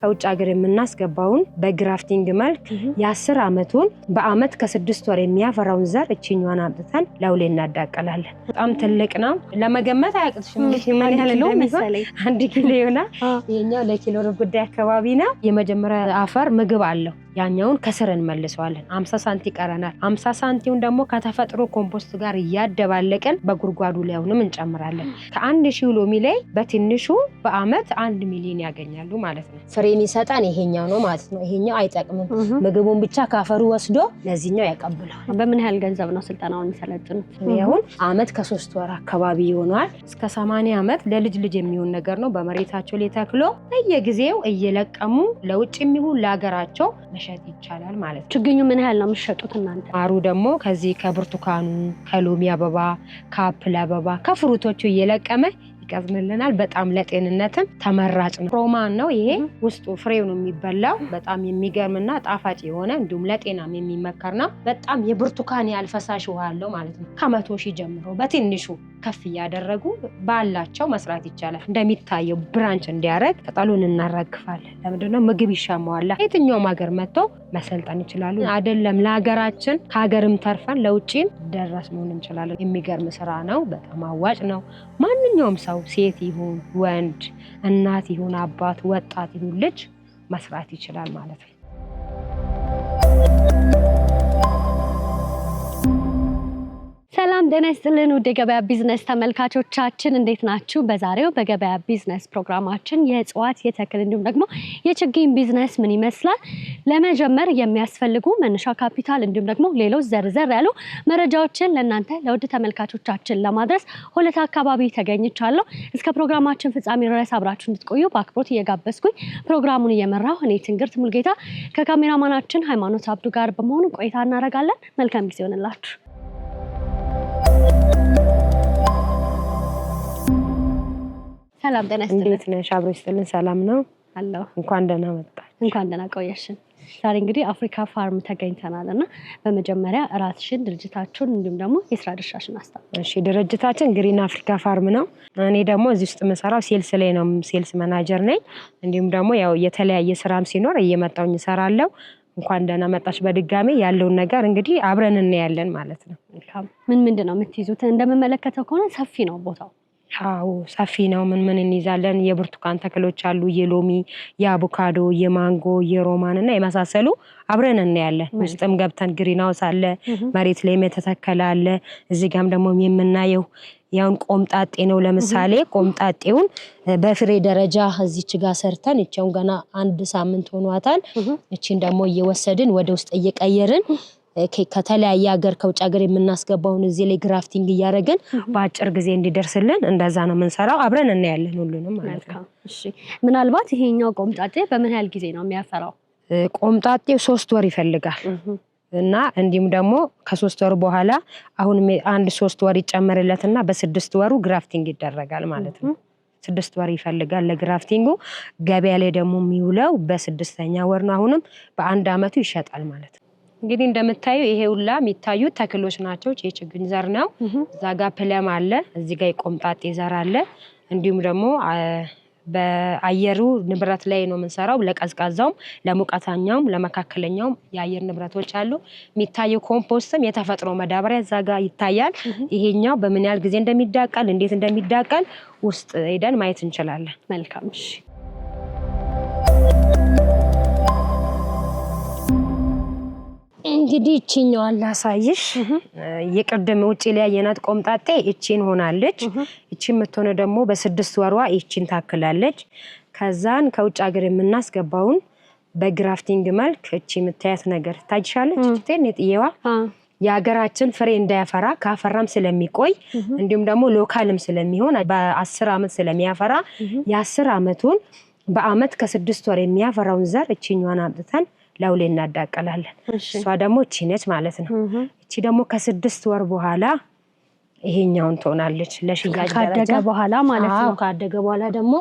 ከውጭ ሀገር የምናስገባውን በግራፍቲንግ መልክ የ10 አመቱን በአመት ከ6 ወር የሚያፈራውን ዘር እቺኛዋን አምጥተን ለውሌ እናዳቀላለን። በጣም ትልቅ ነው ለመገመት አያቅትሽም። ምን ያህል ነው መሰለኝ 1 ኪሎ ይሆናል። የኛው ለኪሎ ጉዳይ አካባቢ ነው። የመጀመሪያ አፈር ምግብ አለው። ያኛውን ከስር እንመልሰዋለን 50 ሳንቲ ይቀረናል። 50 ሳንቲውን ደግሞ ከተፈጥሮ ኮምፖስት ጋር ያደባለቀን በጉርጓዱ ላይ አሁንም እንጨምራለን። ከ1000 ሎሚ ላይ በትንሹ በአመት 1 ሚሊዮን ያገኛሉ ማለት ነው። ፍሬም ይሰጣን ይሄኛው ነው ማለት ነው። ይሄኛው አይጠቅምም። ምግቡን ብቻ ካፈሩ ወስዶ ለዚህኛው ያቀብላል። በምን ያህል ገንዘብ ነው ስልጠናውን የሚሰለጥኑት? ይሁን አመት ከ3 ወር አካባቢ ይሆናል። እስከ 80 አመት ለልጅ ልጅ የሚሆን ነገር ነው። በመሬታቸው ላይ ተክሎ በየጊዜው እየለቀሙ ለውጭ የሚሆን ለሀገራቸው መሸጥ ይቻላል ማለት ነው። ችግኙ ምን ያህል ነው የሚሸጡት እናንተ? ማሩ ደግሞ ከዚህ ከብርቱካኑ፣ ከሎሚ አበባ፣ ከአፕል አበባ፣ ከፍሩቶቹ እየለቀመ ይቀዝምልናል። በጣም ለጤንነትም ተመራጭ ነው። ሮማን ነው ይሄ ውስጡ ፍሬው ነው የሚበላው። በጣም የሚገርምና ጣፋጭ የሆነ እንዲሁም ለጤናም የሚመከር ነው። በጣም የብርቱካን ያልፈሳሽ ውሃ አለው ማለት ነው። ከ100 ሺህ ጀምሮ በትንሹ ከፍ እያደረጉ ባላቸው መስራት ይቻላል። እንደሚታየው ብራንች እንዲያረግ ቅጠሉን እናራግፋለን። ለምንድነው ምግብ ይሻማዋል። የትኛውም ሀገር መጥቶ መሰልጠን ይችላሉ። አይደለም ለሀገራችን ከሀገርም ተርፈን ለውጪም ደረስ መሆን እንችላለን። የሚገርም ስራ ነው። በጣም አዋጭ ነው። ማንኛውም ሰው ሴት ይሁን ወንድ፣ እናት ይሁን አባት፣ ወጣት ይሁን ልጅ መስራት ይችላል ማለት ነው። ሰላም ጤና ይስጥልን ውድ የገበያ ቢዝነስ ተመልካቾቻችን እንዴት ናችሁ? በዛሬው በገበያ ቢዝነስ ፕሮግራማችን የእጽዋት የተክል እንዲሁም ደግሞ የችግኝ ቢዝነስ ምን ይመስላል፣ ለመጀመር የሚያስፈልጉ መነሻ ካፒታል እንዲሁም ደግሞ ሌሎች ዘርዘር ያሉ መረጃዎችን ለእናንተ ለውድ ተመልካቾቻችን ለማድረስ ሆለታ አካባቢ ተገኝቻለሁ። እስከ ፕሮግራማችን ፍጻሜ ድረስ አብራችሁ እንድትቆዩ በአክብሮት እየጋበዝኩኝ ፕሮግራሙን እየመራሁ እኔ ትንግርት ሙልጌታ ከካሜራማናችን ሃይማኖት አብዱ ጋር በመሆኑ ቆይታ እናደርጋለን። መልካም ጊዜ ይሁንላችሁ። ሰላም ጤና ይስጥልኝ። እንዴት ነሽ? አብሮ ይስጥልን። ሰላም ነው አለው። እንኳን ደህና መጣሽ። እንኳን ደህና ቆየሽን። ዛሬ እንግዲህ አፍሪካ ፋርም ተገኝተናልና በመጀመሪያ ራስሽን ድርጅታችሁን እንዲሁም ደግሞ የስራ ድርሻሽን አስተዋውቂ። እሺ፣ ድርጅታችን ግሪን አፍሪካ ፋርም ነው። እኔ ደግሞ እዚህ ውስጥ የምሰራው ሴልስ ላይ ነው። ሴልስ ማናጀር ነኝ። እንዲሁም ደግሞ ያው የተለያየ ስራም ሲኖር እየመጣሁኝ እሰራለሁ። እንኳን ደህና መጣሽ በድጋሚ። ያለውን ነገር እንግዲህ አብረን እናያለን ማለት ነው። ምንድነው የምትይዙት? እንደምመለከተው ከሆነ ሰፊ ነው ቦታው። አዎ ሰፊ ነው። ምን እንይዛለን? የብርቱካን ተክሎች አሉ፣ የሎሚ፣ የአቮካዶ፣ የማንጎ፣ የሮማን እና የመሳሰሉ አብረን እናያለን። ውስጥም ገብተን ግሪን ሃውስ አለ፣ መሬት ላይም የተተከለ አለ። እዚህ ጋርም ደግሞ የምናየው ያውን ቆምጣጤ ነው። ለምሳሌ ቆምጣጤውን በፍሬ ደረጃ እዚች ጋር ሰርተን እቺውን ገና 1 ሳምንት ሆኗታል። እቺን ደግሞ እየወሰድን ወደ ውስጥ እየቀየርን ከተለያየ ሀገር ከውጭ ሀገር የምናስገባውን እዚህ ላይ ግራፍቲንግ እያደረግን በአጭር ጊዜ እንዲደርስልን እንደዛ ነው የምንሰራው። አብረን እናያለን ሁሉንም ማለት ነው። እሺ፣ ምናልባት ይሄኛው ቆምጣጤ በምን ያህል ጊዜ ነው የሚያፈራው? ቆምጣጤው 3 ወር ይፈልጋል እና እንዲሁም ደግሞ ከ3 ወር በኋላ አሁን 3 ወር ይጨመርለትና በ6 ወሩ ግራፍቲንግ ይደረጋል ማለት ነው። 6 ወር ይፈልጋል ለግራፍቲንጉ። ገበያ ላይ ደግሞ የሚውለው በ6ኛ ወር ነው። አሁንም በ1 አመቱ ይሸጣል ማለት ነው። እንግዲህ እንደምታዩ ይሄ ሁላ የሚታዩት ተክሎች ናቸው። የችግኝ ዘር ነው። እዛ ጋር ፕለም አለ፣ እዚህ ጋር የቆምጣጤ ዘር አለ። እንዲሁም ደግሞ በአየሩ ንብረት ላይ ነው የምንሰራው። ለቀዝቃዛውም፣ ለሙቀታኛውም፣ ለመካከለኛውም የአየር ንብረቶች አሉ። የሚታየው ኮምፖስትም የተፈጥሮ መዳበሪያ እዛ ጋር ይታያል። ይሄኛው በምን ያህል ጊዜ እንደሚዳቀል እንዴት እንደሚዳቀል ውስጥ ሄደን ማየት እንችላለን። መልካም። እሺ፣ እንግዲህ እቺኛዋን ላሳይሽ። የቅድም ውጪ ላይ ያየናት ቆምጣጤ እቺን ሆናለች። እቺ የምትሆነው ደግሞ በ6 ወሯ እቺን ታክላለች። ከዛን ከውጭ ሀገር የምናስገባውን በግራፍቲንግ መልክ እቺ የምታያት ነገር ታጅሻለች። እቺን የጥየዋ የሀገራችን ፍሬ እንዳያፈራ ካፈራም ስለሚቆይ እንዲሁም ደግሞ ሎካልም ስለሚሆን በ10 አመት ስለሚያፈራ የ10 አመቱን በአመት ከ6 ወር የሚያፈራውን ዘር እቺኛዋን አምጥተን ለውሌ እናዳቀላለን። እሷ ደግሞ እቺ ነች ማለት ነው። እቺ ደግሞ ከ6 ወር በኋላ ይሄኛውን ትሆናለች ለሽያጭ ደረጃ ካደገ በኋላ ማለት ነው። ካደገ በኋላ ደግሞ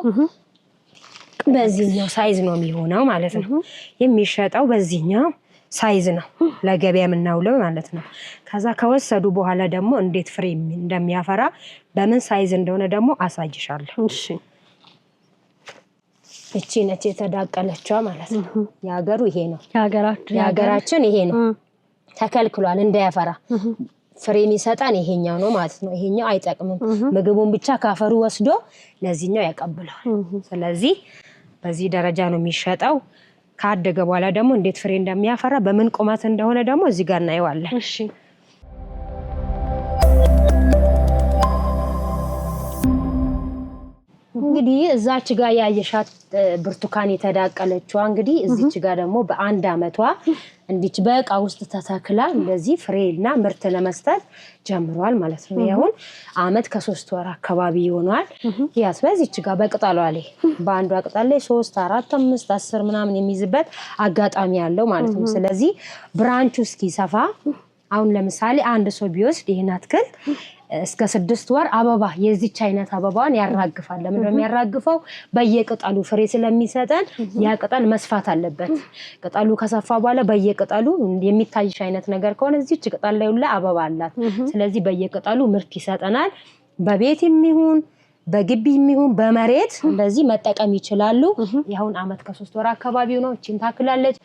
በዚህኛው ሳይዝ ነው የሚሆነው ማለት ነው። የሚሸጠው በዚህኛው ሳይዝ ነው ለገበያ የምናውለው ማለት ነው። ከዛ ከወሰዱ በኋላ ደግሞ እንዴት ፍሬ እንደሚያፈራ በምን ሳይዝ እንደሆነ ደግሞ አሳይሻለሁ። እሺ፣ እቺ ነች የተዳቀለችዋ ማለት ነው። ያገሩ ይሄ ነው ያገራችን ይሄ ነው ተከልክሏል እንዳያፈራ ፍሬ የሚሰጣን ይሄኛው ነው ማለት ነው። ይሄኛው አይጠቅምም ምግቡን ብቻ ካፈሩ ወስዶ ለዚህኛው ያቀብላል። ስለዚህ በዚህ ደረጃ ነው የሚሸጠው። ካደገ በኋላ ደግሞ እንዴት ፍሬ እንደሚያፈራ በምን ቁመት እንደሆነ ደግሞ እዚህ ጋር እናየዋለን። እሺ እንግዲህ እዛች ጋር ያየሻት ብርቱካን የተዳቀለችዋ እንግዲህ እዚች ጋር ደግሞ በአንድ አመቷ እንዲች በእቃ ውስጥ ተተክላ እንደዚህ ፍሬና ምርት ለመስጠት ጀምሯል ማለት ነው። ይሁን አመት ከ3 ወር አካባቢ ይሆናል። ያስ በዚች ጋር በቅጠሏ ላይ በአንዷ ቅጠል ላይ 3 4 5 10 ምናምን የሚይዝበት አጋጣሚ ያለው ማለት ነው። ስለዚህ ብራንቹ እስኪሰፋ አሁን ለምሳሌ አንድ ሰው ቢወስድ ይሄን አትክልት እስከ 6 ወር አበባ የዚች አይነት አበባን ያራግፋል። ለምን ነው የሚያራግፈው? በየቅጠሉ ፍሬ ስለሚሰጠን ያ ቅጠል መስፋት አለበት። ቅጠሉ ከሰፋ በኋላ በየቅጠሉ የሚታይሽ አይነት ነገር ከሆነ እዚች ቅጠል ላይ ሁላ አበባ አላት። ስለዚህ በየቅጠሉ ምርት ይሰጠናል። በቤትም ይሁን በግቢም ይሁን በመሬት እንደዚህ መጠቀም ይችላሉ። ይሁን አመት ከ3 ወር አካባቢው ነው። እቺን ታክላለች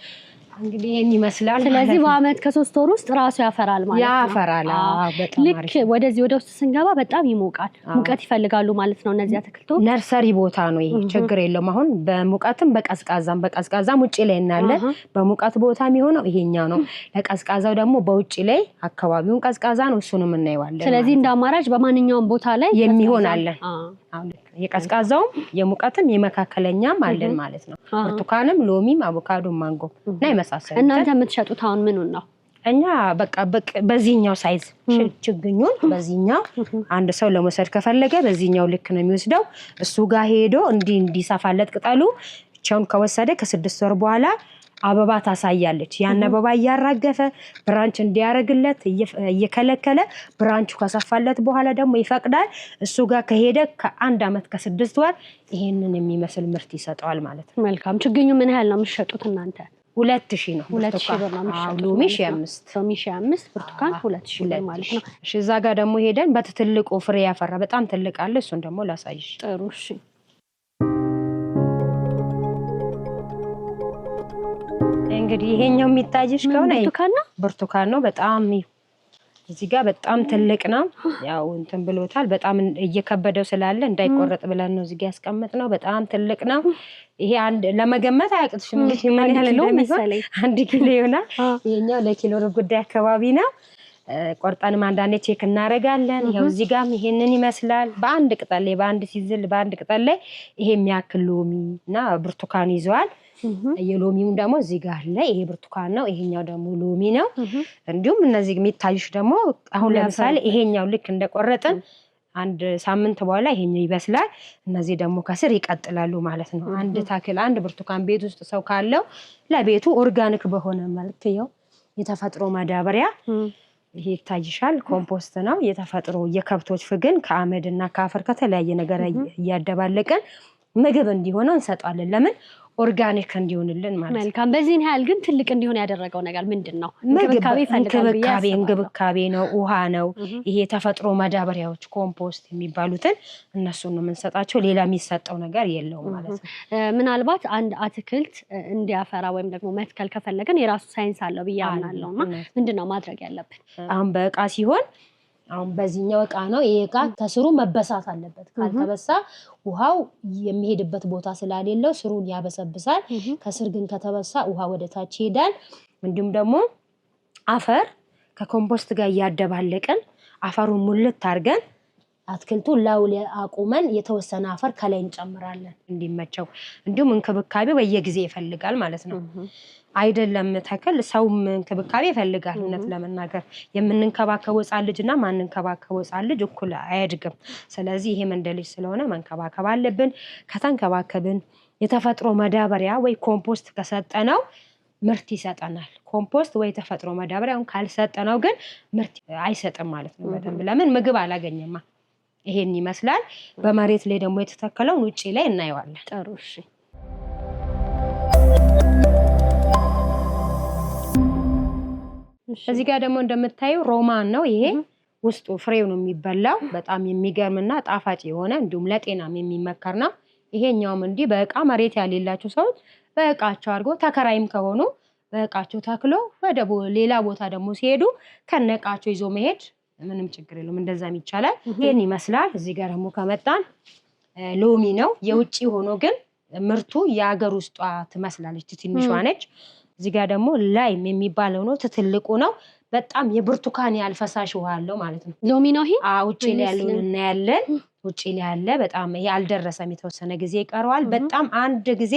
እንግዲህ ይሄን ይመስላል። ስለዚህ በአመት ከ3 ወር ውስጥ ራሱ ያፈራል ማለት ነው። ያፈራል። በጣም ልክ ወደዚህ ወደ ውስጥ ስንገባ በጣም ይሞቃል። ሙቀት ይፈልጋሉ ማለት ነው እነዚህ አትክልቶች። ነርሰሪ ቦታ ነው ይሄ ችግር የለውም። አሁን በሙቀትም በቀዝቃዛም ውጪ ላይ እናለን። በሙቀት ቦታ የሚሆነው ይሄኛው ነው። ለቀዝቃዛው ደግሞ በውጪ ላይ አካባቢውን ቀዝቃዛ ነው እሱንም እናየዋለን። ስለዚህ እንደ አማራጭ በማንኛውም ቦታ ላይ የሚሆን አለ። አሁን የቀዝቃዛውም የሙቀትም የመካከለኛም አለን ማለት ነው። ብርቱካንም ሎሚም አቮካዶም ማንጎም እና ይመሳሰላል። እናንተ የምትሸጡት አሁን ምኑን ነው? እኛ በቃ በዚህኛው ሳይዝ ችግኙን በዚህኛው አንድ ሰው ለመውሰድ ከፈለገ በዚህኛው ልክ ነው የሚወስደው። እሱ ጋር ሄዶ እንዲሰፋለት ቅጠሉ ቻውን ከወሰደ ከ6 ወር በኋላ አበባ ታሳያለች። ያን አበባ ያራገፈ ብራንች እንዲያረግለት እየከለከለ ብራንቹ ከሰፋለት በኋላ ደግሞ ይፈቅዳል። እሱ ጋር ከሄደ ከአንድ አመት ከ6 ወር ይሄንን የሚመስል ምርት ይሰጣል ማለት ነው። መልካም። ችግኙ ምን ያህል ነው የምትሸጡት እናንተ? 2000 ነው። 2000 ብር ነው የምትሸጡት። ሎሚ 5 ሎሚ 5 ብርቱካን 2000 ብር ማለት ነው። እሺ እዛ ጋር ደግሞ ሄደን በትልቁ ፍሬ ያፈራ በጣም ትልቅ አለ። እሱን ደግሞ ላሳይሽ። ጥሩ እሺ። እንግዲህ ይሄኛው የሚታይሽ ከሆነ ብርቱካን ነው። በጣም እዚህ ጋር በጣም ትልቅ ነው። ያው እንትን ብሎታል። በጣም እየከበደው ስላለ እንዳይቆረጥ ብለን ነው እዚህ ጋር ያስቀመጥነው። በጣም ትልቅ ነው። ይሄ አንድ ለመገመት አያቅትሽም። እንግዲህ ምን ያህል እንደሚሆን 1 ኪሎ ይሆናል። ይሄኛው ለኪሎ ጉዳይ አካባቢ ነው። ቆርጠንም አንዳንዴ ቼክ እናደርጋለን። ይሄው እዚህ ጋር ይሄንን ይመስላል። በአንድ ቅጠል ላይ በአንድ ሲዝል በአንድ ቅጠል ላይ ይሄ የሚያክል ሎሚ እና ብርቱካን ይዘዋል። የሎሚው ደግሞ እዚህ ጋር አለ። ይሄ ብርቱካን ነው፣ ይሄኛው ደግሞ ሎሚ ነው። እንዲሁም እነዚህ የሚታዩሽ ደግሞ አሁን ለምሳሌ ይሄኛው ልክ እንደቆረጥን 1 ሳምንት በኋላ ይሄኛው ይበስላል። እነዚህ ደግሞ ከስር ይቀጥላሉ ማለት ነው። አንድ ታክል አንድ ብርቱካን ቤት ውስጥ ሰው ካለው ለቤቱ ኦርጋኒክ በሆነ መልክ ይኸው የተፈጥሮ ማዳበሪያ ይሄ ይታይሻል። ኮምፖስት ነው የተፈጥሮ የከብቶች ፍግን ከአመድና ከአፈር ከተለያየ ነገር እያደባለቀን ምግብ እንዲሆነው እንሰጣለን። ለምን ኦርጋኒክ እንዲሆንልን ማለት ነው። መልካም። በዚህን ያህል ግን ትልቅ እንዲሆን ያደረገው ነገር ምንድነው? እንክብካቤ ነው፣ ውሃ ነው። ይሄ የተፈጥሮ ማዳበሪያዎች ኮምፖስት የሚባሉትን እነሱን ነው የምንሰጣቸው። ሌላ የሚሰጠው ነገር የለውም ማለት ነው። ምናልባት አንድ አትክልት እንዲያፈራ ወይም ደግሞ መትከል ከፈለገን የራሱ ሳይንስ አለው ብዬ አምናለሁና ምንድነው ማድረግ ያለብን? አሁን በእቃ ሲሆን አሁን በዚህኛው እቃ ነው። ይሄ እቃ ከስሩ መበሳት አለበት። ካልተበሳ ውሃው የሚሄድበት ቦታ ስላሌለው ስሩን ያበሰብሳል። ከስር ግን ከተበሳ ውሃ ወደ ታች ይሄዳል። እንዲሁም ደግሞ አፈር ከኮምፖስት ጋር ያደባለቀን አፈሩን ሙልት አድርገን አትክልቱ ላውለ አቁመን የተወሰነ አፈር ከላይ እንጨምራለን እንዲመቸው። እንዲሁም እንክብካቤ በየጊዜ ይፈልጋል ማለት ነው። አይደለም ተክል ሰውም እንክብካቤ ይፈልጋል። እውነት ለመናገር የምንንከባከበው ሕፃን ልጅና ማንንከባከበው ሕፃን ልጅ እኩል አያድግም። ስለዚህ ይሄ መንደልጅ ስለሆነ መንከባከብ አለብን። ከተንከባከብን የተፈጥሮ ማዳበሪያ ወይ ኮምፖስት ከሰጠነው ምርት ይሰጠናል። ኮምፖስት ወይ ተፈጥሮ ማዳበሪያውን ካልሰጠነው ግን ምርት አይሰጥም ማለት ነው። በደንብ ለምን ምግብ አላገኘማ። ይሄን ይመስላል። በመሬት ላይ ደግሞ የተተከለውን ውጪ ላይ እናየዋለን። ጥሩ እሺ። እዚህ ጋር ደግሞ እንደምታዩ ሮማን ነው። ይሄ ውስጡ ፍሬው ነው የሚበላው። በጣም የሚገርምና ጣፋጭ የሆነ እንዲሁም ለጤናም የሚመከር ነው። ይሄኛውም እንዲህ በእቃ መሬት ያሌላቸው ሰዎች በእቃቸው አድርጎ ተከራይም ከሆኑ በእቃቸው ተክሎ ወደ ሌላ ቦታ ደግሞ ሲሄዱ ከነቃቸው ይዞ መሄድ ምንም ችግር የለውም። እንደዛም ይቻላል። ይሄን ይመስላል። እዚህ ጋር ደግሞ ከመጣን ሎሚ ነው። የውጪ ሆኖ ግን ምርቱ የሀገር ውስጧ ትመስላለች። ትንሿ ነች። እዚህ ጋር ደግሞ ላይም የሚባለው ነው። ትልቁ ነው። በጣም የብርቱካን ያልፈሳሽ ውሃ አለው ማለት ነው። ሎሚ ነው ይሄ። ውጪ ላይ ያለውን እናያለን። ውጪ ላይ ያለ በጣም ያልደረሰም የተወሰነ ጊዜ ይቀረዋል። በጣም አንድ ጊዜ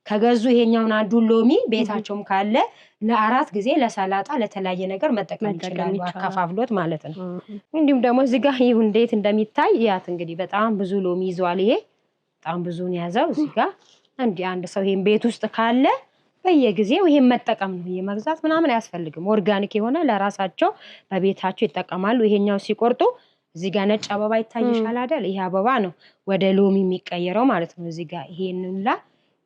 ከገዙ ይሄኛውን አንዱን ሎሚ ቤታቸውም ካለ ለአራት ጊዜ ለሰላጣ ለተለያየ ነገር መጠቀም ይችላሉ። አከፋፍሎት ማለት ነው። እንዲሁም ደግሞ እዚህ ጋር ይሁ እንዴት እንደሚታይ ያት እንግዲህ በጣም ብዙ ሎሚ ይዟል። ይሄ በጣም ብዙን ያዘው። እዚህ ጋር እንዲህ አንድ ሰው ይሄን ቤት ውስጥ ካለ በየጊዜው ይሄን መጠቀም ነው። የመግዛት ምናምን አያስፈልግም። ኦርጋኒክ የሆነ ለራሳቸው በቤታቸው ይጠቀማሉ። ይሄኛው ሲቆርጡ እዚህ ጋር ነጭ አበባ ይታይሻል አይደል? ይሄ አበባ ነው ወደ ሎሚ የሚቀየረው ማለት ነው። እዚህ ጋር ይሄንላ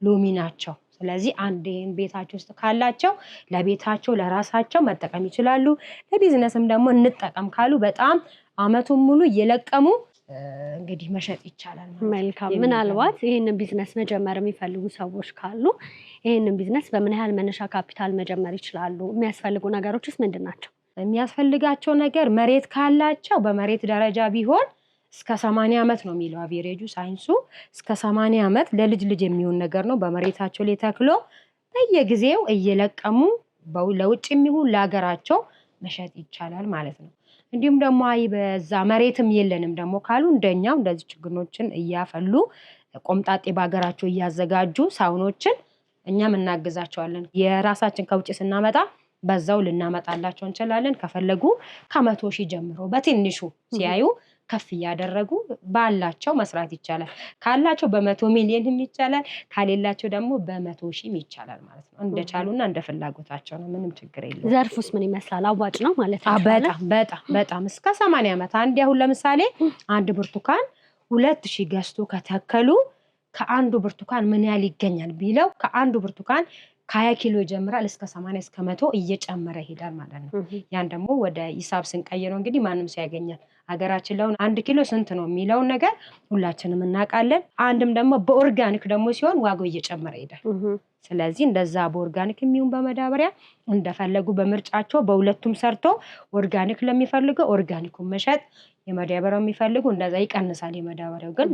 ሎሚ ናቸው። ስለዚህ አንድ ይሄን ቤታቸው ውስጥ ካላቸው ለቤታቸው ለራሳቸው መጠቀም ይችላሉ። ለቢዝነስም ደግሞ እንጠቀም ካሉ በጣም አመቱን ሙሉ እየለቀሙ እንግዲህ መሸጥ ይቻላል። መልካም። ምናልባት ይሄንን ቢዝነስ መጀመር የሚፈልጉ ሰዎች ካሉ ይሄንን ቢዝነስ በምን ያህል መነሻ ካፒታል መጀመር ይችላሉ? የሚያስፈልጉ ነገሮችስ ምንድን ናቸው? የሚያስፈልጋቸው ነገር መሬት ካላቸው በመሬት ደረጃ ቢሆን እስከ 80 ዓመት ነው የሚለው አቬሬጁ ሳይንሱ። እስከ 80 ዓመት ለልጅ ልጅ የሚሆን ነገር ነው። በመሬታቸው ላይ ተክሎ በየጊዜው እየለቀሙ ለውጭ የሚሆን ለሀገራቸው መሸጥ ይቻላል ማለት ነው። እንዲሁም ደግሞ አይ በዛ መሬትም የለንም ደግሞ ካሉ እንደኛው እንደዚህ ችግኞችን እያፈሉ ቆምጣጤ በሀገራቸው እያዘጋጁ ሳውኖችን እኛም እናግዛቸዋለን። የራሳችን ከውጭ ስናመጣ በዛው ልናመጣላቸው እንችላለን። ከፈለጉ ከ100,000 ጀምሮ በትንሹ ሲያዩ ከፍ እያደረጉ ባላቸው መስራት ይቻላል። ካላቸው በ100 ሚሊዮን ይቻላል። ካሌላቸው ደግሞ በ100,000 ይቻላል ማለት ነው። እንደቻሉና እንደ ፍላጎታቸው ነው። ምንም ችግር የለውም። ዘርፉስ ምን ይመስላል? አዋጭ ነው ማለት ነው? በጣም እስከ 80 ዓመት አንድ አሁን ለምሳሌ አንድ ብርቱካን 2,000 ገዝቶ ከተከሉ ከአንዱ ብርቱካን ምን ያህል ይገኛል ቢለው ከአንዱ ብርቱካን ከ20 ኪሎ ይጀምራል እስከ 80 እስከ 100 እየጨመረ ይሄዳል ማለት ነው። ያን ደግሞ ወደ ሂሳብ ስንቀይረው እንግዲህ ማንም ሰው ያገኛል። ሀገራችን ላይ 1 ኪሎ ስንት ነው የሚለውን ነገር ሁላችንም እናውቃለን። አንድም ደግሞ በኦርጋኒክ ደግሞ ሲሆን ዋጋው እየጨመረ ይሄዳል። ስለዚህ እንደዛ በኦርጋኒክ የሚሆን በመዳበሪያ እንደፈለጉ በምርጫቸው በሁለቱም ሰርቶ ኦርጋኒክ ለሚፈልገው ኦርጋኒኩን መሸጥ፣ የመዳበሪያው የሚፈልጉ እንደዛ ይቀንሳል። የመዳበሪያው ግን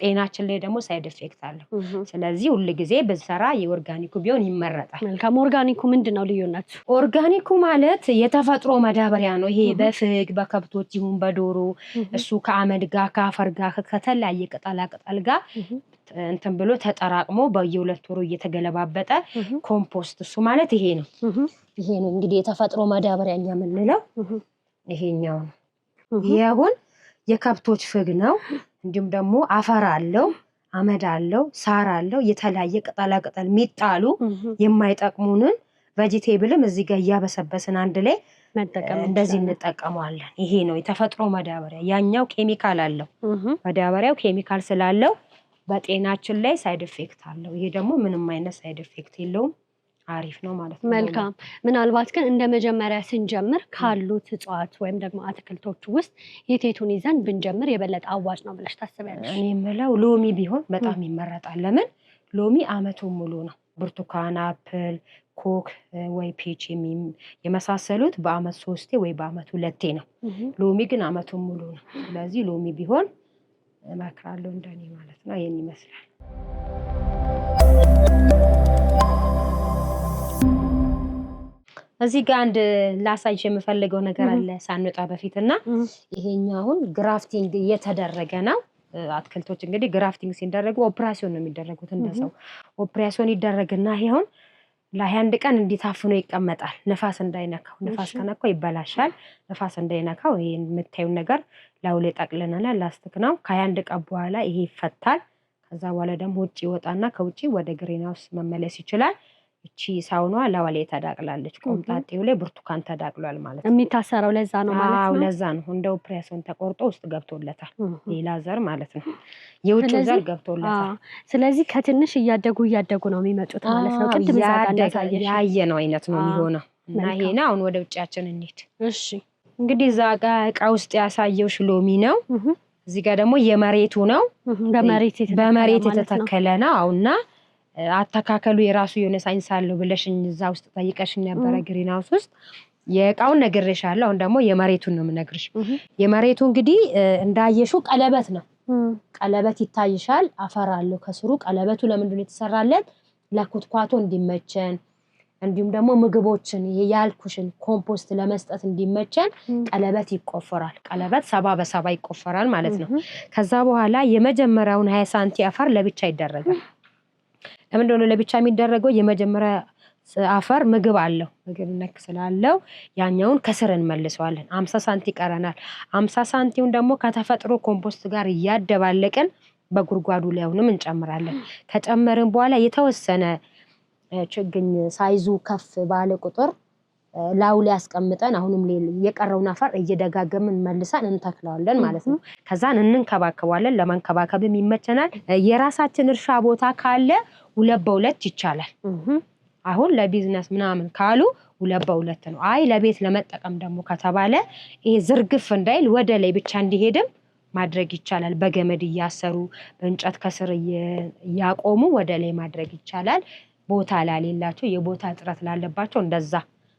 ጤናችን ላይ ደግሞ ሳይድ ኢፌክት አለው። ስለዚህ ሁሉ ጊዜ በሰራ የኦርጋኒኩ ቢሆን ይመረጣል። መልካም። ኦርጋኒኩ ምንድነው ልዩነቱ? ኦርጋኒኩ ማለት የተፈጥሮ መዳበሪያ ነው። ይሄ በፍግ በከብቶች ይሁን በዶሮ እሱ ከአመድ ጋር ከአፈር ጋር ከተለያየ ቅጠላ ቅጠል ጋር እንትን ብሎ ተጠራቅሞ በየ2 ወሩ እየተገለባበጠ ኮምፖስት እሱ ማለት ይሄ ነው። ይሄ ነው እንግዲህ የተፈጥሮ መዳበሪያ እኛ የምንለው ይሄኛው ነው። ይሄ አሁን የከብቶች ፍግ ነው። እንዲሁም ደግሞ አፈር አለው፣ አመድ አለው፣ ሳር አለው፣ የተለያየ ቅጠላ ቅጠል የሚጣሉ የማይጠቅሙንን ቬጂቴብልም እዚህ ጋር እያበሰበስን አንድ ላይ እንደዚህ እንጠቀመዋለን። ይሄ ነው የተፈጥሮ መዳበሪያ። ያኛው ኬሚካል አለው። መዳበሪያው ኬሚካል ስላለው በጤናችን ላይ ሳይድ ኢፌክት አለው። ይሄ ደግሞ ምንም አይነት ሳይድ ኢፌክት የለውም። አሪፍ ነው ማለት ነው። መልካም። ምናልባት ግን እንደ መጀመሪያ ስንጀምር ካሉት እጽዋት ወይም ደግሞ አትክልቶች ውስጥ የቴቱን ይዘን ብንጀምር የበለጠ አዋጭ ነው ብለሽ ታስቢያለሽ? እኔ የምለው ሎሚ ቢሆን በጣም ይመረጣል። ለምን ሎሚ አመቱን ሙሉ ነው። ብርቱካን፣ አፕል፣ ኮክ ወይ ፔች የመሳሰሉት በአመት 3 ወይ በአመት 2 ነው። ሎሚ ግን አመቱን ሙሉ ነው። ስለዚህ ሎሚ ቢሆን እመክራለሁ እንደኔ ማለት ነው። ይሄን ይመስላል። እዚህ ጋር አንድ ላሳይሽ የምፈልገው ነገር አለ ሳንወጣ በፊትና ይሄኛው አሁን ግራፍቲንግ እየተደረገ ነው። አትክልቶች እንግዲህ ግራፍቲንግ ሲደረጉ ኦፕራሲዮን ነው የሚደረጉት። እንደሰው ኦፕራሲዮን ይደረግና ይሄውን ለ21 ቀን እንዲታፍኖ ይቀመጣል። ንፋስ እንዳይነካው። ንፋስ ከነካው ይበላሻል። ንፋስ እንዳይነካው ይሄን የምታዩን ነገር ላውሌ ጠቅልለናል። ላስቲክ ነው። ከ21 ቀን በኋላ ይሄ ይፈታል። ከዛ በኋላ ደግሞ ውጪ ይወጣና ከውጪ ወደ ግሪንሃውስ መመለስ ይችላል። እቺ ሳውኗ ለዋሌ ተዳቅላለች። ቆምጣጤው ላይ ብርቱካን ተዳቅሏል ማለት ነው። የሚታሰረው ለዛ ነው ማለት ነው። አዎ ለዛ ነው። እንደ ኦፕሬሽን ተቆርጦ ውስጥ ገብቶለታል። ሌላ ዘር ማለት ነው። የውጭ ዘር ገብቶለታል። ስለዚህ ከትንሽ እያደጉ ነው የሚመጡት ማለት ነው። ቅድም ያየ ነው አይነት ነው የሚሆነው። እና ይሄና አሁን ወደ ውጫችን እንሂድ። እሺ። እንግዲህ እዛ ጋር እቃ ውስጥ ያሳየውሽ ሎሚ ነው። እዚህ ጋር ደግሞ የመሬቱ ነው በመሬት የተተከለ ነው አውና አተካከሉ የራሱ የሆነ ሳይንስ አለው ብለሽኝ እዛ ውስጥ ጠይቀሽኝ ነበር ግሪን ሃውስ ውስጥ የቃውን ነግሬሻለሁ አሁን ደግሞ የመሬቱን ነው የምነግርሽ የመሬቱ እንግዲህ እንዳየሽው ቀለበት ነው ቀለበት ይታይሻል አፈር አለው ከስሩ ቀለበቱ ለምንድን ነው የተሰራለት ለኩትኳቶ እንዲመቸን እንዲሁም ደግሞ ምግቦችን ይሄ ያልኩሽን ኮምፖስት ለመስጠት እንዲመቸን ቀለበት ይቆፈራል ቀለበት 70 በ70 ይቆፈራል ማለት ነው ከዛ በኋላ የመጀመሪያውን 20 ሳንቲ አፈር ለብቻ ይደረጋል ለምንድን ነው ለብቻ የሚደረገው የመጀመሪያ አፈር ምግብ አለው ምግብ ነክ ስላለው ያኛውን ከስር እንመልሰዋለን 50 ሳንቲ ይቀረናል 50 ሳንቲውን ደግሞ ከተፈጥሮ ኮምፖስት ጋር ያደባለቀን በጉርጓዱ ላይ አሁንም እንጨምራለን ከጨመርን በኋላ የተወሰነ ችግኝ ሳይዙ ከፍ ባለ ቁጥር ላው ላይ ያስቀምጠን አሁንም የቀረውን አፈር እየደጋገምን መልሰን እንተክላለን ማለት ነው ከዛን እንንከባከባለን ለማንከባከብም ይመቸናል የራሳችን እርሻ ቦታ ካለ 2 በ2 ይቻላል አሁን ለቢዝነስ ምናምን ካሉ 2 በ2 ነው አይ ለቤት ለመጠቀም ደግሞ ከተባለ ይሄ ዝርግፍ እንዳይል ወደ ላይ ብቻ እንዲሄድም ማድረግ ይቻላል በገመድ ያሰሩ በእንጨት ከስር ያቆሙ ወደ ላይ ማድረግ ይቻላል ቦታ ላሌላቸው የቦታ እጥረት ላለባቸው እንደዛ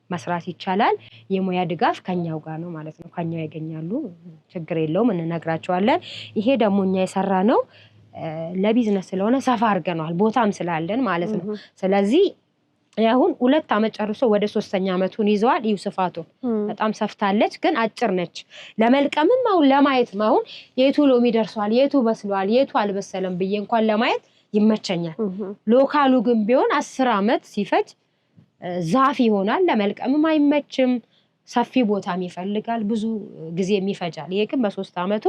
መስራት ይቻላል የሙያ ድጋፍ ከኛው ጋር ነው ማለት ነው ከኛው ያገኛሉ ችግር የለውም እንነግራቸዋለን ይሄ ደግሞ እኛ የሰራነው ለቢዝነስ ስለሆነ ሰፋ አድርገናል ቦታም ስላለን ማለት ነው ስለዚህ አሁን 2 አመት ጨርሶ ወደ 3ኛ አመቱን ይዘዋል ይውስፋቱ በጣም ሰፍታለች ግን አጭር ነች ለመልቀምም አሁን ለማየት አሁን የቱ ሎሚ ደርሷል የቱ በስሏል የቱ አልበሰለም ብዬ እንኳን ለማየት ይመቸኛል ሎካሉ ግን ቢሆን 10 አመት ሲፈጅ ዛፍ ይሆናል ለመልቀምም አይመችም ሰፊ ቦታም ይፈልጋል ብዙ ጊዜ የሚፈጃል ይሄ ግን በ3 አመቱ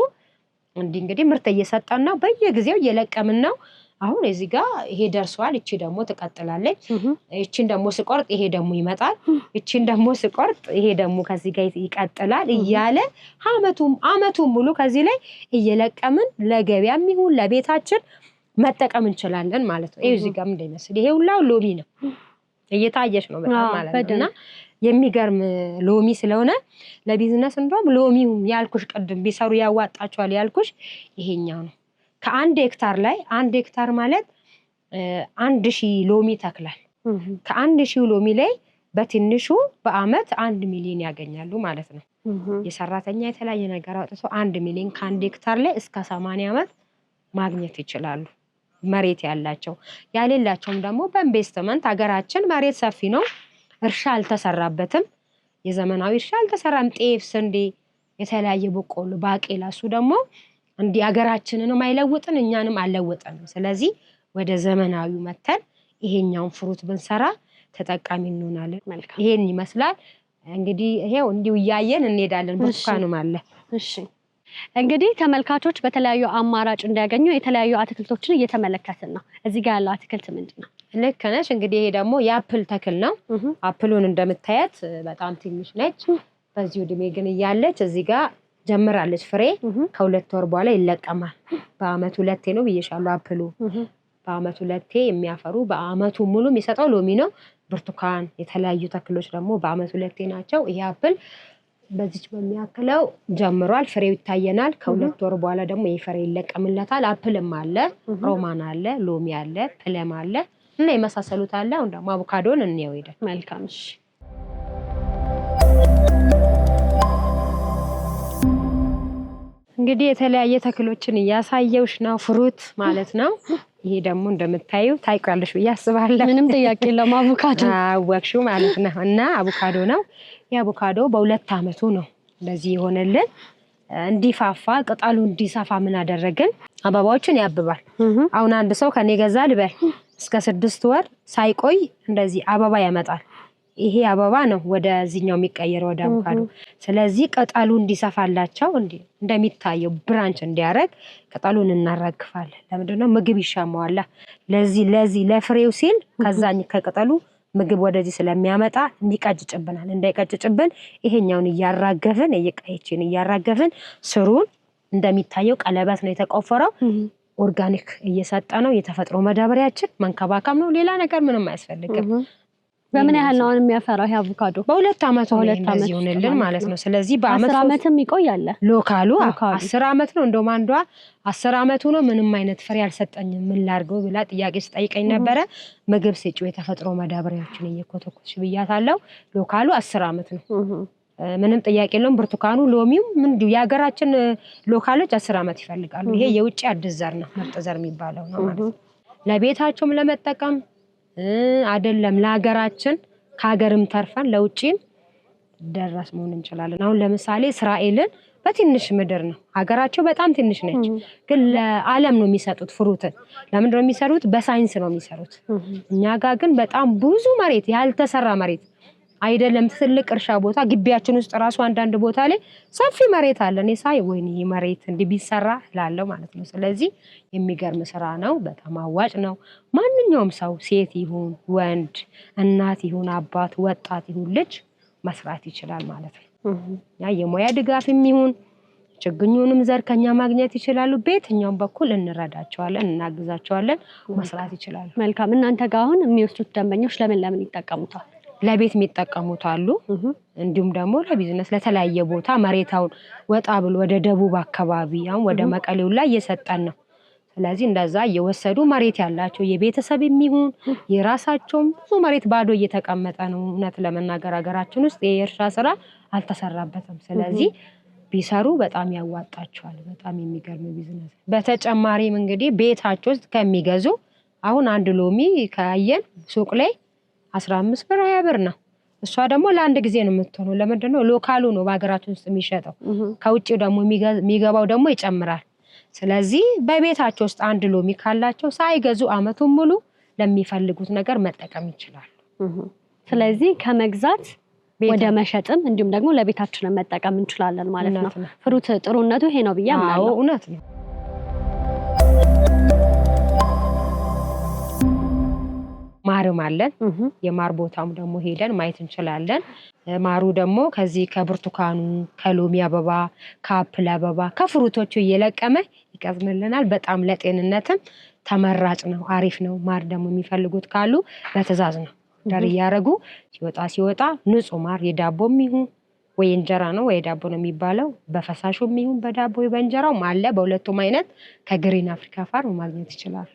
እንግዲህ ምርት እየሰጠን ነው በየጊዜው እየለቀምን ነው አሁን እዚህ ጋር ይሄ ደርሷል እቺ ደግሞ ትቀጥላለች እቺን ደግሞ ስቆርጥ ይሄ ደግሞ ይመጣል እቺን ደግሞ ስቆርጥ ይሄ ደግሞ ከዚህ ጋር ይቀጥላል እያለ አመቱም ሙሉ ከዚህ ላይ እየለቀምን ለገበያም ይሁን ለቤታችን መጠቀም እንችላለን ማለት ነው እዚህ ጋር ምን እንደሚመስል ይሄ ሁሉ ሎሚ ነው እየታየሽ ነው በጣም ማለት ነውና የሚገርም ሎሚ ስለሆነ ለቢዝነስ እንደውም ሎሚው ያልኩሽ ቀድም ቢሰሩ ያዋጣቸዋል ያልኩሽ ይሄኛው ነው ከ1 ሄክታር ላይ 1 ሄክታር ማለት 1000 ሎሚ ተክላል ከ1000 ሎሚ ላይ በትንሹ በአመት 1 ሚሊዮን ያገኛሉ ማለት ነው የሰራተኛ የተለያየ ነገር አውጥቶ 1 ሚሊዮን ከ1 ሄክታር ላይ እስከ 80 አመት ማግኘት ይችላሉ መሬት ያላቸው ያሌላቸውም ደግሞ በኢንቨስትመንት ሀገራችን መሬት ሰፊ ነው እርሻ አልተሰራበትም የዘመናዊ እርሻ አልተሰራም ጤፍ ስንዴ የተለያየ በቆሎ ባቄላ እሱ ደግሞ እንዲ ሀገራችንንም አይለውጥን እኛንም አልለውጥን ስለዚህ ወደ ዘመናዊው መተን ይሄኛውን ፍሩት ብንሰራ ተጠቃሚ እንሆናለን ይሄን ይመስላል እንግዲህ ይሄው እንዲው ያያየን እንሄዳለን ብርቱካንም አለ እሺ እንግዲህ ተመልካቾች በተለያዩ አማራጭ እንዲያገኙ የተለያዩ አትክልቶችን እየተመለከትን ነው እዚህ ጋር ያለው አትክልት ምንድነው ልክ ነሽ እንግዲህ ይሄ ደግሞ የአፕል ተክል ነው አፕሉን እንደምታያት በጣም ትንሽ ነች በዚህ እድሜ ግን ያለች እዚህ ጋር ጀምራለች ፍሬ ከ2 ወር በኋላ ይለቀማል በአመት 2 ነው ብዬሻለሁ አፕሉ በአመት 2 የሚያፈሩ በአመቱ ሙሉ የሚሰጠው ሎሚ ነው ብርቱካን የተለያዩ ተክሎች ደግሞ በአመት 2 ናቸው ይሄ አፕል በዚች በሚያክለው ጀምሯል ፍሬው ይታየናል ከ2 ወር በኋላ ደግሞ ይፈሬ ይለቀምለታል አፕልም አለ ሮማን አለ ሎሚ አለ ፕለም አለ እና የመሳሰሉት አለ አሁን ደግሞ አቮካዶን እንየው ሄደ መልካም እሺ እንግዲህ የተለያየ ተክሎችን ያሳየውሽ ነው ፍሩት ማለት ነው ይሄ ደግሞ እንደምታዩ ታይቋለሽ ያስባለሁ ምንም ጥያቄ የለም አቮካዶ አወቅሽው ማለት ነው እና አቮካዶ ነው የአቮካዶ በ2 አመቱ ነው ለዚህ ይሆነልን እንዲፋፋ ቅጠሉ እንዲሰፋ ምን አደረግን አበባዎችን ያብባል አሁን አንድ ሰው ከኔ ገዛ ልበል እስከ 6 ወር ሳይቆይ እንደዚህ አበባ ያመጣል ይሄ አበባ ነው ወደዚህኛው የሚቀየረው ወደ አቮካዶ ስለዚህ ቅጠሉ እንዲሰፋላቸው እንደሚታየው ብራንች እንዲያረግ ቅጠሉን እናራግፋለን ለምንድነው ምግብ ይሻማዋል ለዚህ ለፍሬው ሲል ከዛኝ ከቅጠሉ ምግብ ወደዚህ ስለሚያመጣ እንዲቀጭጭብናል እንዳይቀጭጭብን ይሄኛውን ያራገፍን እየቀየችን ያራገፍን ስሩን እንደሚታየው ቀለበት ነው የተቆፈረው ኦርጋኒክ እየሰጠ ነው የተፈጥሮ መዳበሪያችን መንከባከብ ነው ሌላ ነገር ምንም አያስፈልግም በምን ያህል ነው የሚያፈራው ይሄ አቮካዶ? በሁለት አመት ነው እንደዚህ ሆነልን ማለት ነው። ስለዚህ በአመት 10 አመትም ይቆያል። ሎካሉ 10 አመት ነው። እንደውም አንዷ 10 አመቱ ነው ምንም አይነት ፍሬ አልሰጠኝም ምን ላድርገው ብላ ጥያቄ ስጠይቀኝ ነበረ። ምግብ ስጪው የተፈጥሮ መዳበሪያዎችን እየኮተኮትሽ ብያታለሁ። ሎካሉ 10 አመት ነው። ምንም ጥያቄ የለውም። ብርቱካኑ ሎሚው ምንድነው የሀገራችን ሎካሎች 10 አመት ይፈልጋሉ። ይሄ የውጭ አዲስ ዘር ነው ምርጥ ዘር የሚባለው ነው ማለት ነው። ለቤታቸውም ለመጠቀም አይደለም ለሀገራችን ከሀገርም ተርፈን ለውጪም ደራስ መሆን እንችላለን። አሁን ለምሳሌ እስራኤልን በትንሽ ምድር ነው ሀገራቸው በጣም ትንሽ ነች፣ ግን ለዓለም ነው የሚሰጡት ፍሩትን። ለምንድነው የሚሰሩት? በሳይንስ ነው የሚሰሩት። እኛ ጋር ግን በጣም ብዙ መሬት ያልተሰራ መሬት አይደለም ትልቅ እርሻ ቦታ ግቢያችን ውስጥ ራሱ አንዳንድ ቦታ ላይ ሰፊ መሬት አለ። እኔ ሳይ ወይኔ ይሄ መሬት እንዲህ ቢሰራ እላለሁ ማለት ነው። ስለዚህ የሚገርም ስራ ነው፣ በጣም አዋጭ ነው። ማንኛውም ሰው ሴት ይሁን ወንድ፣ እናት ይሁን አባት፣ ወጣት ይሁን ልጅ መስራት ይችላል ማለት ነው። ያ የሙያ ድጋፍም ይሁን ችግኙንም ዘር ከኛ ማግኘት ይችላሉ። በየትኛውም በኩል እንረዳቸዋለን፣ እናግዛቸዋለን፣ መስራት ይችላሉ። መልካም። እናንተ ጋር አሁን የሚወስዱት ደንበኞች ለምን ይጠቀሙታል? ለቤት የሚጠቀሙት አሉ፣ እንዲሁም ደግሞ ለቢዝነስ ለተለያየ ቦታ መሬታውን ወጣ ብሎ ወደ ደቡብ አካባቢ አሁን ወደ መቀሌው ላይ እየሰጠን ነው። ስለዚህ እንደዛ እየወሰዱ መሬት ያላቸው የቤተሰብ የሚሆን የራሳቸውም ብዙ መሬት ባዶ እየተቀመጠ ነው። እውነት ለመናገር ሀገራችን ውስጥ የእርሻ ስራ አልተሰራበትም። ስለዚህ ቢሰሩ በጣም ያዋጣቸዋል። በጣም የሚገርም ቢዝነስ። በተጨማሪም እንግዲህ ቤታቸው ውስጥ ከሚገዙ አሁን አንድ ሎሚ ካየን ሱቅ ላይ 15 ብር 20 ብር ነው። እሷ ደግሞ ለአንድ ጊዜ ነው የምትሆነው። ለምንድነው? ሎካሉ ነው በሀገራችን ውስጥ የሚሸጠው። ከውጪው ደግሞ የሚገባው ደግሞ ይጨምራል። ስለዚህ በቤታቸው ውስጥ አንድ ሎሚ ካላቸው ሳይገዙ አመቱን ሙሉ ለሚፈልጉት ነገር መጠቀም ይችላሉ። ስለዚህ ከመግዛት ወደ መሸጥም እንዲሁም ደግሞ ለቤታችን መጠቀም እንችላለን ማለት ነው። ፍሩት ጥሩነቱ ይሄ ነው ብዬ አምናለሁ። አዎ እውነት ነው። ማርም አለን። የማር ቦታም ደግሞ ሄደን ማየት እንችላለን። ማሩ ደግሞ ከዚህ ከብርቱካኑ፣ ከሎሚ አበባ፣ ከአፕል አበባ፣ ከፍሩቶቹ እየለቀመ ይቀዝምልናል። በጣም ለጤንነትም ተመራጭ ነው፣ አሪፍ ነው። ማር ደግሞ የሚፈልጉት ካሉ በትዕዛዝ ነው ዳር እያደረጉ ሲወጣ ንጹህ ማር የዳቦም ይሁን ወይ እንጀራ ነው ወይ ዳቦ ነው የሚባለው። በፈሳሹም ይሁን በዳቦ ወይ በእንጀራው አለ። በሁለቱም አይነት ከግሪን አፍሪካ ፋርም ማግኘት ይችላሉ።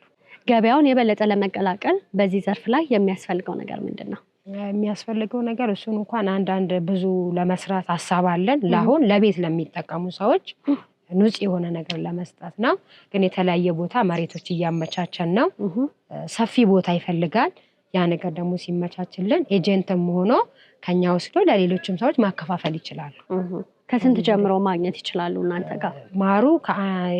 ገበያውን የበለጠ ለመቀላቀል በዚህ ዘርፍ ላይ የሚያስፈልገው ነገር ምንድነው? የሚያስፈልገው ነገር እሱን እንኳን አንዳንድ ብዙ ለመስራት ሐሳብ አለን። ለአሁን ለቤት ለሚጠቀሙ ሰዎች ንጹህ የሆነ ነገር ለመስጠት ነው። ግን የተለያየ ቦታ መሬቶች እያመቻቸን ነው። ሰፊ ቦታ ይፈልጋል። ያ ነገር ደግሞ ሲመቻችልን ኤጀንትም ሆኖ ከኛ ወስዶ ለሌሎችም ሰዎች ማከፋፈል ይችላሉ። ከስንት ጀምሮ ማግኘት ይችላሉ እናንተ ጋር? ማሩ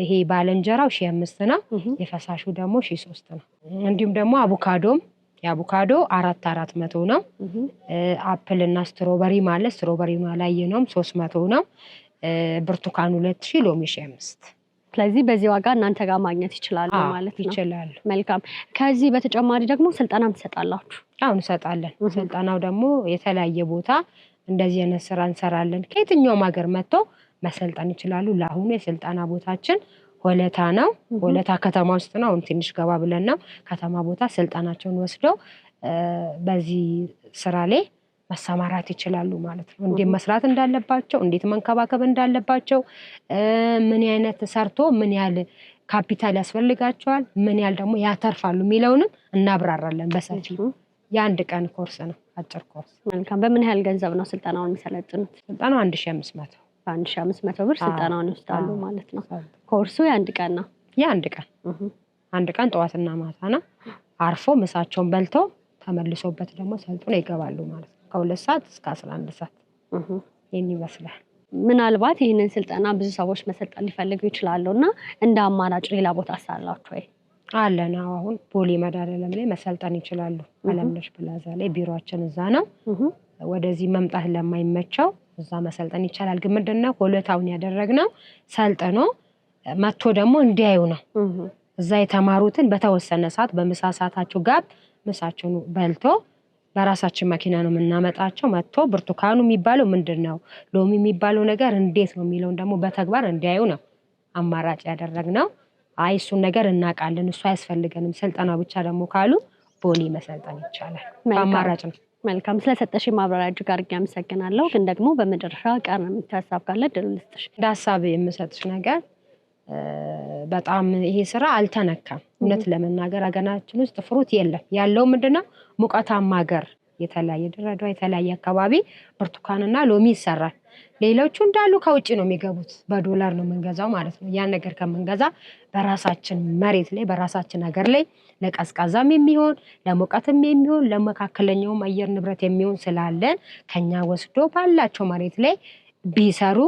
ይሄ ባለንጀራው 1500 ነው። የፈሳሹ ደግሞ 1300 ነው። እንዲሁም ደግሞ አቮካዶም የአቮካዶ 400 ነው። አፕል እና ስትሮበሪ ማለት ስትሮበሪ ላይ ነው 300 ነው። ብርቱካን 2000፣ ሎሚ 1500። ስለዚህ በዚህ ዋጋ እናንተ ጋር ማግኘት ይችላሉ ማለት ነው። ይችላሉ። መልካም። ከዚህ በተጨማሪ ደግሞ ስልጠናም ትሰጣላችሁ? አሁን እንሰጣለን። ስልጠናው ደግሞ የተለያየ ቦታ እንደዚህ አይነት ስራ እንሰራለን። ከየትኛውም ሀገር መጥቶ መሰልጠን ይችላሉ። ለአሁኑ የስልጠና ቦታችን ሆለታ ነው። ሆለታ ከተማ ውስጥ ነው። አሁን ትንሽ ገባ ብለን ነው ከተማ ቦታ ስልጠናቸውን ወስደው በዚህ ስራ ላይ መሰማራት ይችላሉ ማለት ነው። እንዴት መስራት እንዳለባቸው፣ እንዴት መንከባከብ እንዳለባቸው፣ ምን አይነት ሰርቶ ምን ያህል ካፒታል ያስፈልጋቸዋል፣ ምን ያህል ደግሞ ያተርፋሉ የሚለውንም እናብራራለን በሰፊው። የአንድ ቀን ኮርስ ነው፣ አጭር ኮርስ። መልካም። በምን ያህል ገንዘብ ነው ስልጠናውን የሚሰለጥኑት? ስልጠናው 1500 በ1500 ብር ስልጠናውን ይወስዳሉ ማለት ነው። ኮርሱ የአንድ ቀን ነው? የአንድ ቀን አንድ ቀን ጠዋትና ማታ ነው። አርፎ ምሳቸውን በልተው ተመልሶበት ደግሞ ሰልጥነው ይገባሉ ማለት ነው። ከ2 ሰዓት እስከ 11 ሰዓት ይህን ይመስላል። ምናልባት ይህንን ስልጠና ብዙ ሰዎች መሰልጠን ሊፈልጉ ይችላሉ እና እንደ አማራጭ ሌላ ቦታ አሳላችሁ ወይ? አለን። አሁን ቦሌ መድኃኒዓለም ላይ መሰልጠን ይችላሉ። አለምነሽ ፕላዛ ላይ ቢሮአችን እዛ ነው። ወደዚህ መምጣት ለማይመቸው እዛ መሰልጠን ይቻላል። ግን ምንድነው ሆለታውን ያደረግነው ሰልጥኖ መጥቶ ደግሞ እንዲያዩ ነው። እዛ የተማሩትን በተወሰነ ሰዓት በምሳ ሰዓታቸው ጋር ምሳቸውን በልቶ በራሳችን መኪና ነው የምናመጣቸው። መጥቶ ብርቱካኑ የሚባለው ምንድነው፣ ሎሚ የሚባለው ነገር እንዴት ነው የሚለውን ደግሞ በተግባር እንዲያዩ ነው አማራጭ ያደረግነው። አይ እሱን ነገር እናውቃለን እሱ አያስፈልገንም ስልጠናው ብቻ ደግሞ ካሉ ቦሌ መሰልጠን ይቻላል። አማራጭ ነው። መልካም ስለሰጠሽ ማብራሪያ እጅግ አድርጌ አመሰግናለሁ። ግን ደግሞ በመጨረሻ ቀር የምታሳብ ካለ ድል ልስጥሽ። ዳሳብ የምሰጥሽ ነገር በጣም ይሄ ስራ አልተነካም። እውነት ለመናገር አገናችን ውስጥ ፍሩት የለም። ያለው ምንድነው ሙቀታማ ሀገር የተለያየ ድሬዳዋ የተለያየ አካባቢ ብርቱካንና ሎሚ ይሰራል። ሌሎቹ እንዳሉ ከውጪ ነው የሚገቡት። በዶላር ነው የምንገዛው ማለት ነው። ያን ነገር ከምንገዛ በራሳችን መሬት ላይ በራሳችን ሀገር ላይ ለቀዝቃዛም የሚሆን ለሙቀትም የሚሆን ለመካከለኛውም አየር ንብረት የሚሆን ስላለን ከኛ ወስዶ ባላቸው መሬት ላይ ቢሰሩ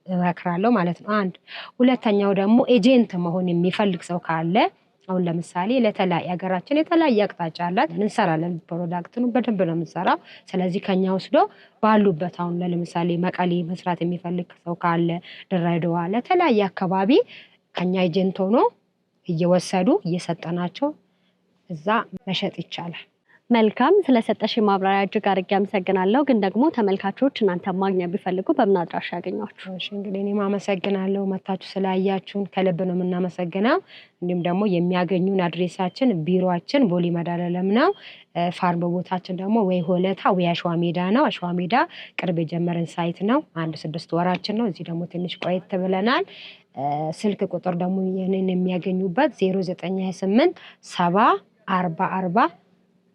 እመክራለሁ ማለት ነው። አንድ ሁለተኛው ደግሞ ኤጀንት መሆን የሚፈልግ ሰው ካለ አሁን ለምሳሌ ለተለያየ ሀገራችን የተለያየ አቅጣጫ አላት እንሰራለን። ፕሮዳክቱን በደንብ ነው የምንሰራው። ስለዚህ ከኛ ወስዶ ባሉበት አሁን ለምሳሌ መቀሌ መስራት የሚፈልግ ሰው ካለ ድሬዳዋ ለተለያየ አካባቢ ከኛ ኤጀንት ሆኖ እየወሰዱ እየሰጠናቸው እዛ መሸጥ ይቻላል። መልካም ስለሰጠሽ ማብራሪያ እጅግ አድርጌ አመሰግናለሁ። ግን ደግሞ ተመልካቾች እናንተ ማግኘት ቢፈልጉ በምን አድራሻ ያገኛችሁ? እሺ እንግዲህ እኔም አመሰግናለሁ መታችሁ ስላያችሁን ከልብ ነው የምናመሰግነው። እንዲሁም ደግሞ የሚያገኙን አድሬሳችን ቢሮአችን ቦሌ መድኃኔዓለም ነው። ፋርም ቦታችን ደግሞ ወይ ሆለታ ወይ አሸዋ ሜዳ ነው። አሸዋ ሜዳ ቅርብ የጀመረን ሳይት ነው። 1-6 ወራችን ነው። እዚህ ደግሞ ትንሽ ቆየት ብለናል። ስልክ ቁጥር ደግሞ የኔን የሚያገኙበት 0928 70 40 40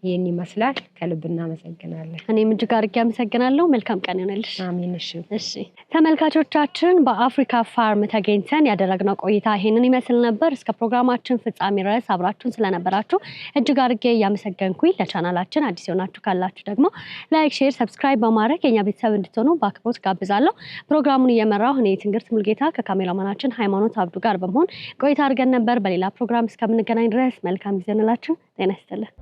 ይሄን ይመስላል። ከልብ እናመሰግናለን። እኔም እጅግ አድርጌ አመሰግናለሁ። መልካም ቀን ይሁንልሽ። አሜን። እሺ ተመልካቾቻችን በአፍሪካ ፋርም ተገኝተን ያደረግነው ቆይታ ይሄንን ይመስል ነበር። እስከ ፕሮግራማችን ፍጻሜ ድረስ አብራችሁን ስለነበራችሁ እጅግ አድርጌ እያመሰገንኩኝ ለቻናላችን አዲስ የሆናችሁ ካላችሁ ደግሞ ላይክ፣ ሼር፣ ሰብስክራይብ በማድረግ የኛ ቤተሰብ እንድትሆኑ በአክብሮት ጋብዛለሁ። ፕሮግራሙን እየመራሁ እኔ ትንግርት ሙልጌታ ከካሜራማናችን ሃይማኖት አብዱ ጋር በመሆን ቆይታ አድርገን ነበር። በሌላ ፕሮግራም እስከምንገናኝ ድረስ መልካም ጊዜ እንላችሁ። ጤና ይስጥልን።